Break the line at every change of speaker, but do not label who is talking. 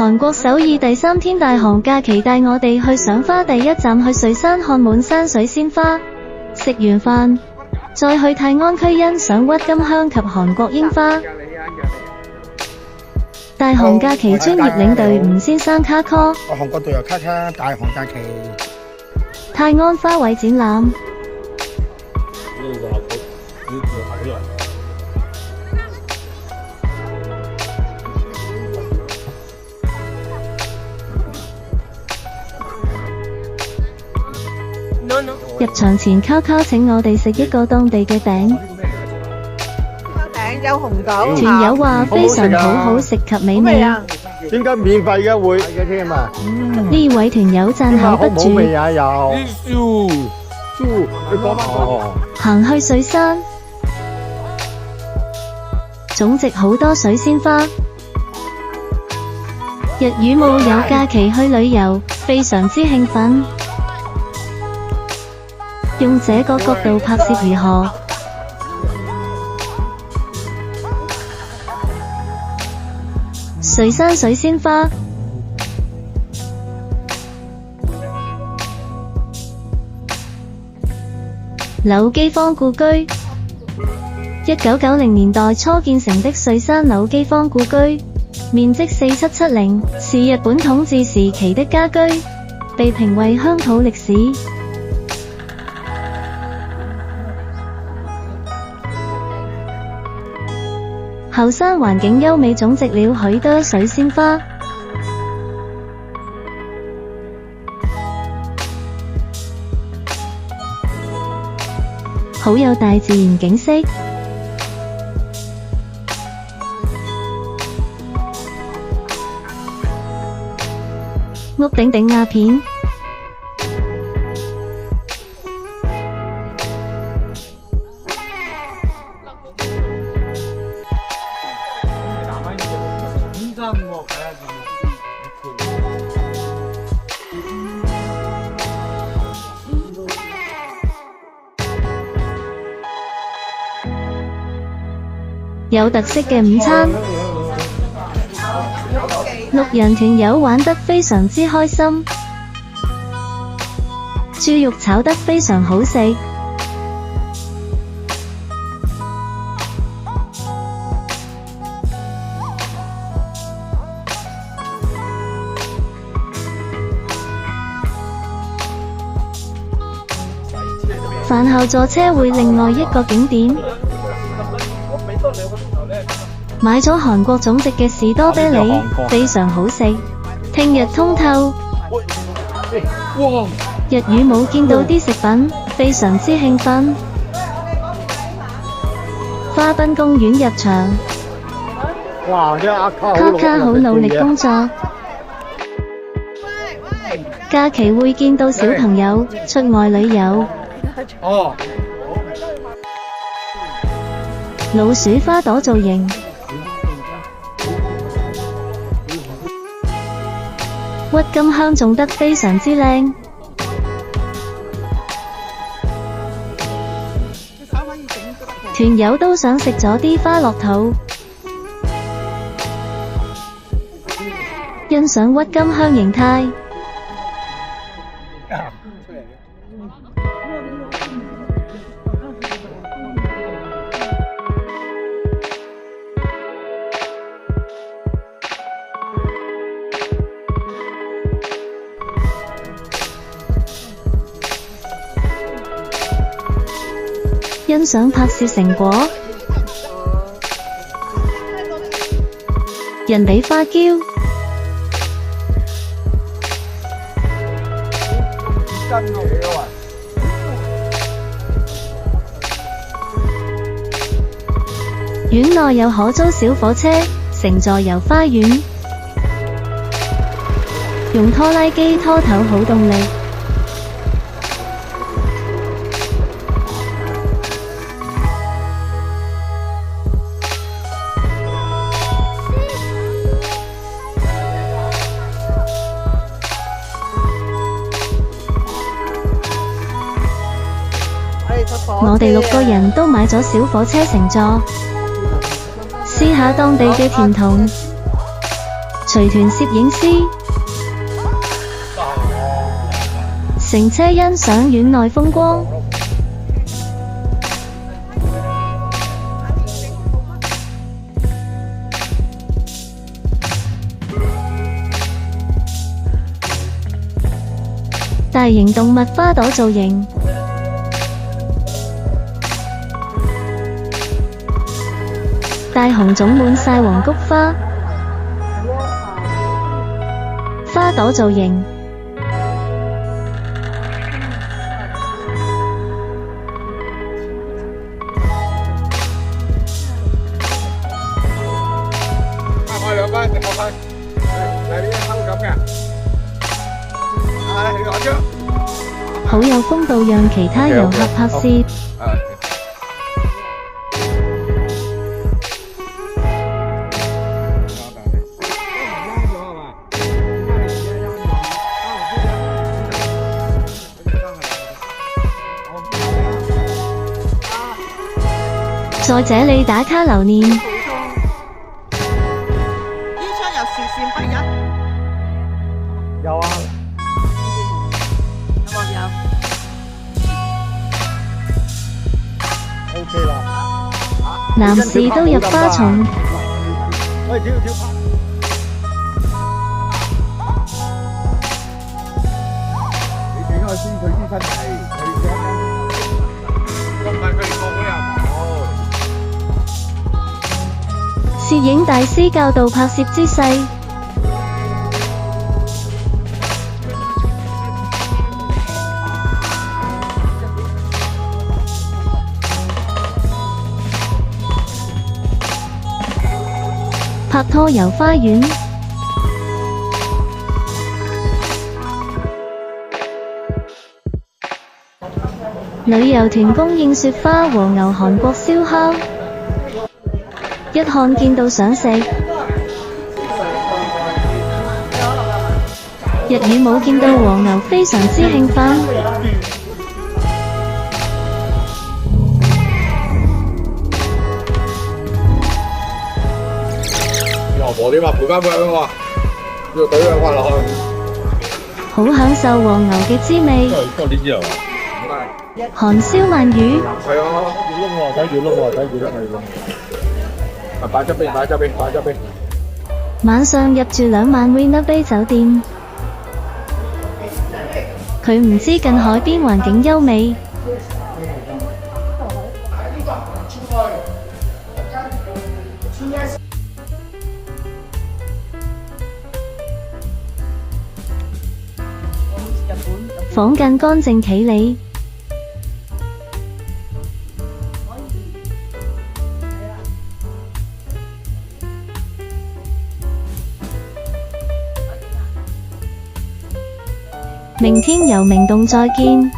韓國首爾第3天大寒假期帶我哋去賞花，第一站去水山看滿山水鮮花，食完飯再去泰安區欣賞鬱金香及韓國櫻花。大寒假期專業領隊吳先生卡 call，
韓國導遊卡卡，大寒假期
泰安花卉展覽。入場前卡卡請我哋食一個當地嘅餅，
餅有紅豆。
團友話非常好食及美味。
點解免費嘅會嘅添啊？
呢位團友讚口不住。
味啊又，你講翻
行去水山，總值好多水仙花。日與冇有假期去旅遊，非常之興奮。用這個角度拍攝如何？水山水仙花，柳基坊故居。1990年代初建成的水山柳基坊故居，面積4770，是日本統治時期的家居，被評為鄉土歷史。後山環境優美，種植了許多水仙花，好有大自然景色。屋頂頂鴉片。有特色嘅午餐，6人團友玩得非常之開心，豬肉炒得非常好食。飯後坐車會另外一個景點。買咗韓國總值嘅士多啤梨，非常好食。聽日通透。日語冇見到啲食品，非常之興奮。花濱公園入場。卡卡好努力工作。假期會見到小朋友出外旅遊。老鼠花朵造型。鬱金香種得非常之靚，團友都想食咗啲花落肚，欣賞鬱金香形態。欣賞拍攝成果，人比花嬌，園內有可租小火車乘坐遊花園，用拖拉機拖頭好動力。我哋6個人都買咗小火車乘坐，試下當地嘅甜筒，隨團攝影師，乘車欣賞院內風光。大型動物花朵造型，大雄種滿晒黃菊花，花朵造型。
開兩分，我開。嚟呢一抽咁嘅。你攞張。
好有風度，讓其他遊客拍攝。在這裏打卡留念。
呢張有視線不一。
有啊。
有冇有
？OK 啦。
男士都入花叢。
喂，跳跳拍。你整開先，佢先分係。咁快佢哋個個又冇。
攝影大師教導拍攝姿勢。拍拖遊花園。旅遊團供應雪花和牛韓國燒烤。一看見到想食。日語冇見到和牛非常之興奮。
老婆點啊？賠翻佢喎，要懟兩塊落去。
好享受和牛嘅滋味。
多啲之後。
韓燒鰻魚。
係啊，要燶喎，睇住燶喎，睇住燶係燶。擺側邊，擺側邊，擺側邊。
晚上入住2晚 Marina Bay 酒店。佢唔知近海邊環境優美。房間乾淨企理。明天由明洞再見。